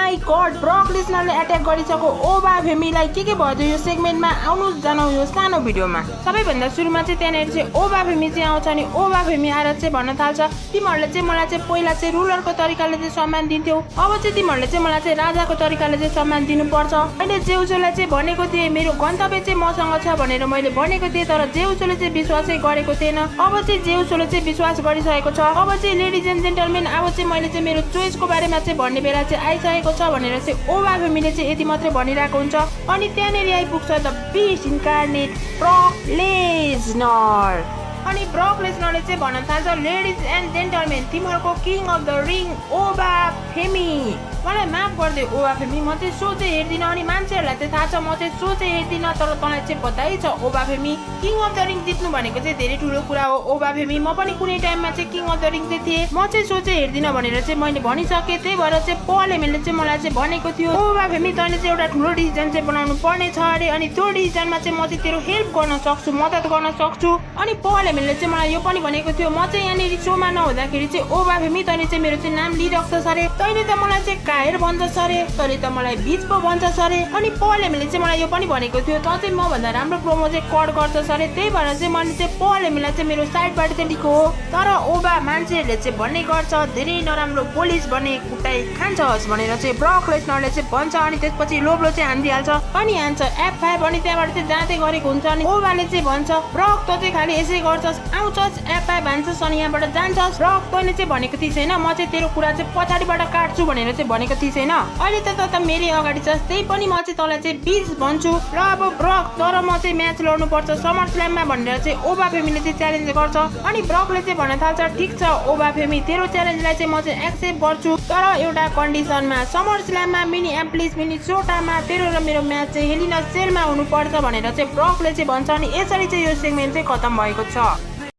My God, Brock लेसनरले attack गरिसक्यो ओबा फेमीलाई। के भयो यो सेगमेन्टमा आउनु जनाउ यो सानो भिडियोमा। सबैभन्दा सुरुमा चाहिँ त्यहाँनिर चाहिँ ओबा फेमी चाहिँ आउँछ नि ओबा फेमी आएर चाहिँ भन्न थाल्छ तिमीहरूले चाहिँ मलाई चाहिँ पहिला चाहिँ रुलरको तरिकाले चाहिँ सम्मान दिन्थ्यौ, अब चाहिँ तिमीहरूले चाहिँ मलाई चाहिँ राजाको तरिकाले चाहिँ सम्मान दिनुपर्छ। मैले जेउजोलाई चाहिँ भनेको थिएँ मेरो गन्तव्य चाहिँ मसँग छ भनेर मैले भनेको थिएँ, तर जेउजोले चाहिँ विश्वासै गरेको थिएन। अब चाहिँ जेउजोले चाहिँ विश्वास गरिसकेको छ। अब चाहिँ लेडिज एन्ड जेन्टलमेन अब चाहिँ मैले चाहिँ मेरो चोइसको बारेमा चाहिँ भन्ने बेला चाहिँ आइसकेको छ भनेर चाहिँ ओबा फेमीले चाहिँ यति मात्रै भनिरहेको हुन्छ। अनि त्यहाँनिर आइपुग्छ द बिस्ट इन्कार्नेट ब्रॉक लेसनर। अनि ब्रॉक लेसनरले चाहिँ भन्न थाल्छ लेडिज एन्ड जेन्टलमेन तिमीहरूको किङ अफ द रिङ ओबा फेमी, मलाई माफ गरिदियो ओबा फेमी, म चाहिँ सो चाहिँ हेर्दिनँ। अनि मान्छेहरूलाई चाहिँ थाहा छ म चाहिँ सो चाहिँ हेर्दिनँ, तर तँलाई चाहिँ बधाई छ ओबा फेमी। किङ अफ द रिङ जित्नु भनेको चाहिँ धेरै ठुलो कुरा हो ओबा फेमी। म पनि कुनै टाइममा चाहिँ किङ अफ द रिङ चाहिँ थिएँ, म चाहिँ सो चाहिँ हेर्दिनँ भनेर चाहिँ मैले भनिसकेँ। त्यही भएर चाहिँ पल एमएलले चाहिँ मलाई चाहिँ भनेको थियो ओबा फेमी तैँले चाहिँ एउटा ठुलो डिसिजन चाहिँ बनाउनु पर्ने छ अरे, अनि त्यो डिसिजनमा चाहिँ म चाहिँ तेरो हेल्प गर्न सक्छु, मद्दत गर्न सक्छु। अनि पल एमएलले चाहिँ मलाई यो पनि भनेको थियो म चाहिँ यहाँनिर सोमा नहुँदाखेरि चाहिँ ओबा फेमी तैँले चाहिँ मेरो चाहिँ नाम लिइराख्छस् अरे, तैँले त मलाई चाहिँ कायर भन्छस् अरे, तैँले त मलाई बिच पो भन्छस् अरे। अनि पल एमएलले चाहिँ मलाई यो पनि भनेको थियो तँ चाहिँ मभन्दा राम्रो प्रोमो चाहिँ कट गर्छस् अरे, त्यही भएर चाहिँ मैले चाहिँ पल एमएललाई चाहिँ मेरो साइडबाट चाहिँ लिएको हो। तर ओबा मान्छेहरूले चाहिँ भन्ने गर्छ धेरै नराम्रो पोलिस बने कुटाइ खान्छस् भनेर चाहिँ ब्रक लेसनरले चाहिँ भन्छ। अनि त्यसपछि लोब्लो चाहिँ हानिदिइहाल्छ अनि हान्छ F5 अनि त्यहाँबाट चाहिँ जाँदै गरेको हुन्छ। अनि ओबाले चाहिँ भन्छ ब्रक त चाहिँ खालि यसै गर्छस्, आउँछस् F5 हान्छस् अनि यहाँबाट जान्छस्, ब्रक तैँले चाहिँ भनेको थिइस् होइन म चाहिँ तेरो कुरा चाहिँ पछाडिबाट काट्छु भनेर चाहिँ भनेको थिइस् होइन, अहिले त मेरै अगाडि छस्, त्यही पनि म चाहिँ तँलाई चाहिँ 20 भन्छु र अब ब्रक तर म चाहिँ म्याच लड्नु पर्छ समर स्ल्याममा भनेर चाहिँ ओबा फेमीले चाहिँ च्यालेन्ज गर्छ। अनि ब्रकले चाहिँ भन्न थाल्छ ठिक छ ओबा फेमी तेरो च्यालेन्जलाई चाहिँ म चाहिँ एक्सेप्ट गर्छु, तर एउटा कन्डिसनमा समर स्ल्याममा मिनी एम्प्लिस मिनी सोटामा तेरो र मेरो म्याच चाहिँ हेलिना सेलमा हुनुपर्छ भनेर चाहिँ ब्रकले चाहिँ भन्छ। अनि यसरी चाहिँ यो सेगमेन्ट चाहिँ खतम भएको छ।